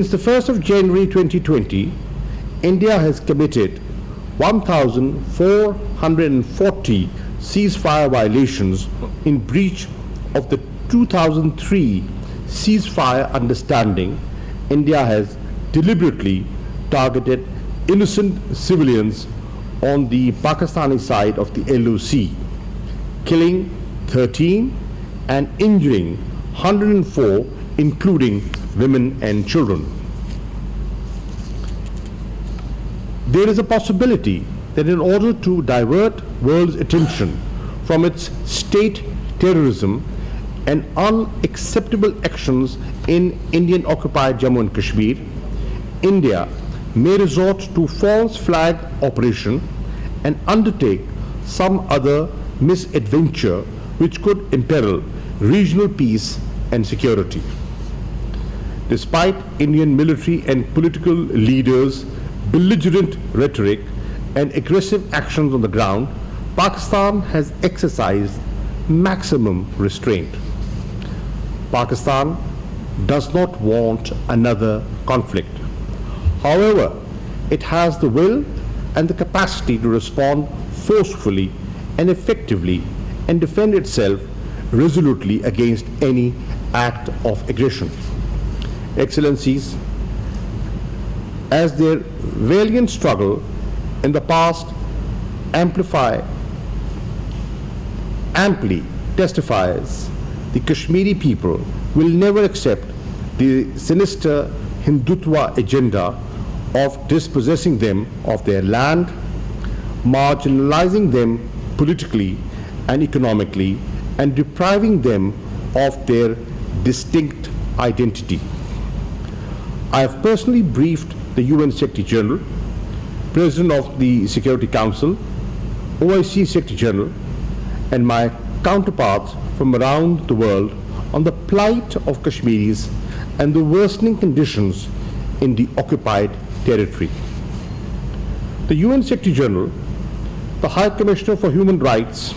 Since the 1st of January 2020, India has committed 1,440 ceasefire violations in breach of the 2003 ceasefire understanding. India has deliberately targeted innocent civilians on the Pakistani side of the LOC, killing 13 and injuring 104, including women and children. There is a possibility that in order to divert world's attention from its state terrorism and unacceptable actions in Indian-occupied Jammu and Kashmir, India may resort to false flag operation and undertake some other misadventure which could imperil regional peace and security. Despite Indian military and political leaders' belligerent rhetoric and aggressive actions on the ground, Pakistan has exercised maximum restraint. Pakistan does not want another conflict. However, it has the will and the capacity to respond forcefully and effectively and defend itself resolutely against any act of aggression. Excellencies, as their valiant struggle in the past amply testifies, the Kashmiri people will never accept the sinister Hindutva agenda of dispossessing them of their land, marginalizing them politically and economically, and depriving them of their distinct identity. I have personally briefed the UN Secretary General, President of the Security Council, OIC Secretary General, and my counterparts from around the world on the plight of Kashmiris and the worsening conditions in the occupied territory. The UN Secretary General, the High Commissioner for Human Rights,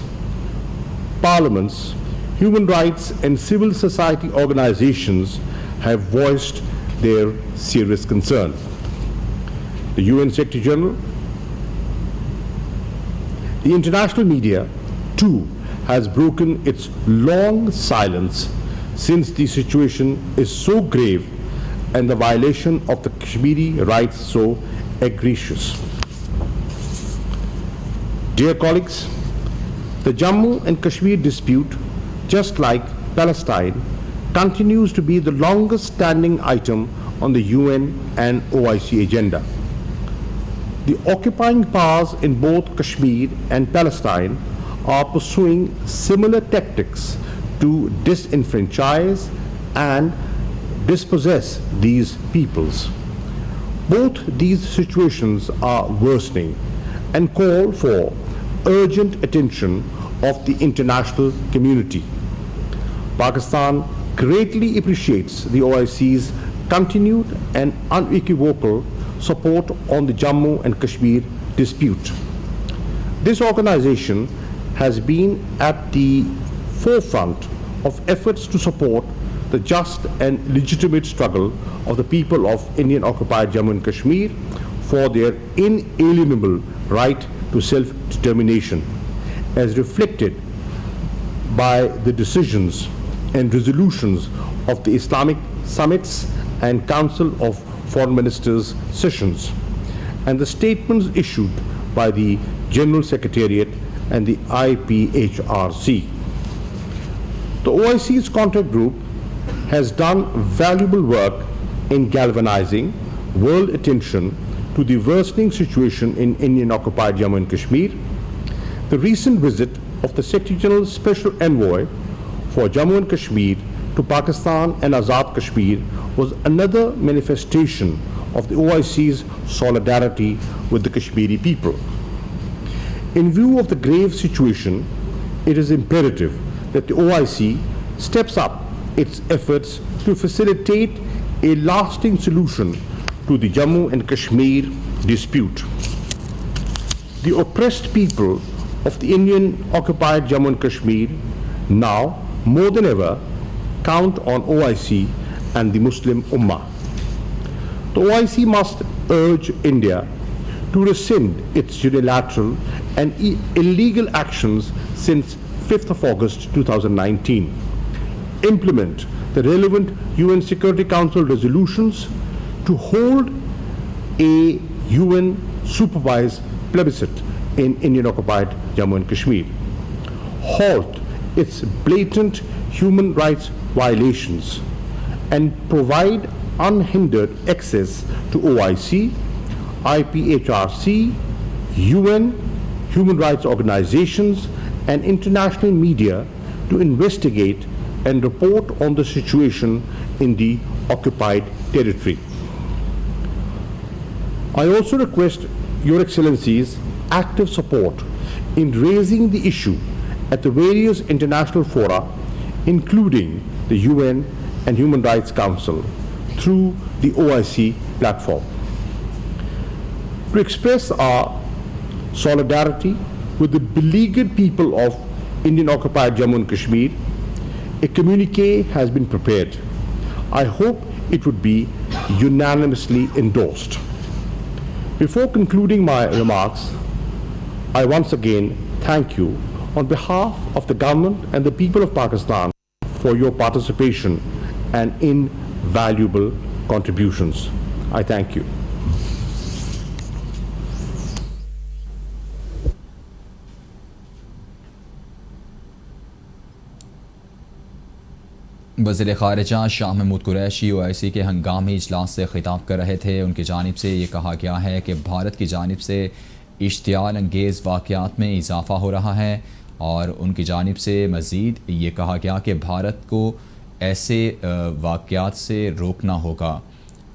parliaments, human rights and civil society organizations have voiced their serious concern. The UN Secretary General, the international media too has broken its long silence since the situation is so grave and the violation of the Kashmiri rights so egregious. Dear colleagues, the Jammu and Kashmir dispute, just like Palestine, continues to be the longest standing item on the UN and OIC agenda. The occupying powers in both Kashmir and Palestine are pursuing similar tactics to disenfranchise and dispossess these peoples. Both these situations are worsening and call for urgent attention of the international community. Pakistan greatly appreciates the OIC's continued and unequivocal support on the Jammu and Kashmir dispute. This organization has been at the forefront of efforts to support the just and legitimate struggle of the people of Indian-occupied Jammu and Kashmir for their inalienable right to self-determination, as reflected by the decisions and resolutions of the Islamic summits and Council of Foreign Ministers sessions, and the statements issued by the General Secretariat and the IPHRC. The OIC's contact group has done valuable work in galvanizing world attention to the worsening situation in Indian-occupied Jammu and Kashmir. The recent visit of the Secretary General's Special Envoy for Jammu and Kashmir to Pakistan and Azad Kashmir was another manifestation of the OIC's solidarity with the Kashmiri people. In view of the grave situation, it is imperative that the OIC steps up its efforts to facilitate a lasting solution to the Jammu and Kashmir dispute. The oppressed people of the Indian-occupied Jammu and Kashmir now, more than ever, count on OIC and the Muslim Ummah. The OIC must urge India to rescind its unilateral and illegal actions since 5th of August 2019, implement the relevant UN Security Council resolutions to hold a UN supervised plebiscite in Indian occupied Jammu and Kashmir, halt its blatant human rights violations, and provide unhindered access to OIC, IPHRC, UN, human rights organizations, and international media to investigate and report on the situation in the occupied territory. I also request Your Excellencies' active support in raising the issue at the various international fora, including the UN and Human Rights Council, through the OIC platform. To express our solidarity with the beleaguered people of Indian occupied Jammu and Kashmir, a communique has been prepared. I hope it would be unanimously endorsed. Before concluding my remarks, I once again thank you on behalf of the government and the people of Pakistan for your participation and invaluable contributions. I thank you. वज़ीर ख़ारिजा Shah Mahmood Qureshi OIC के हंगामी इजलास से खिताब कर रहे थे। उनकी जानिब से ये कहा गया है कि भारत की जानिब से इश्तियाल अंगेज़ वाक़यात में इजाफ़ा हो रहा है और उनकी जानिब से मज़ीद ये कहा गया कि भारत को ऐसे वाक़यात से रोकना होगा।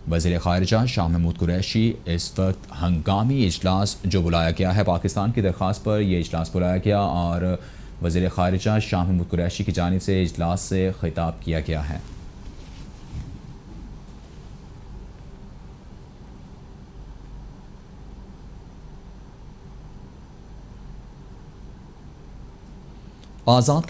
वज़ीर ख़ारिजा शाह महमूद कुरैशी इस वक्त हंगामी इजलास जो बुलाया गया है, पाकिस्तान की दरख्वास्त पर यह इजलास बुलाया गया और वज़ीर ख़ारिजा शाह महमूद कुरैशी की जानिब से इजलास से खिताब किया गया है। आज़ाद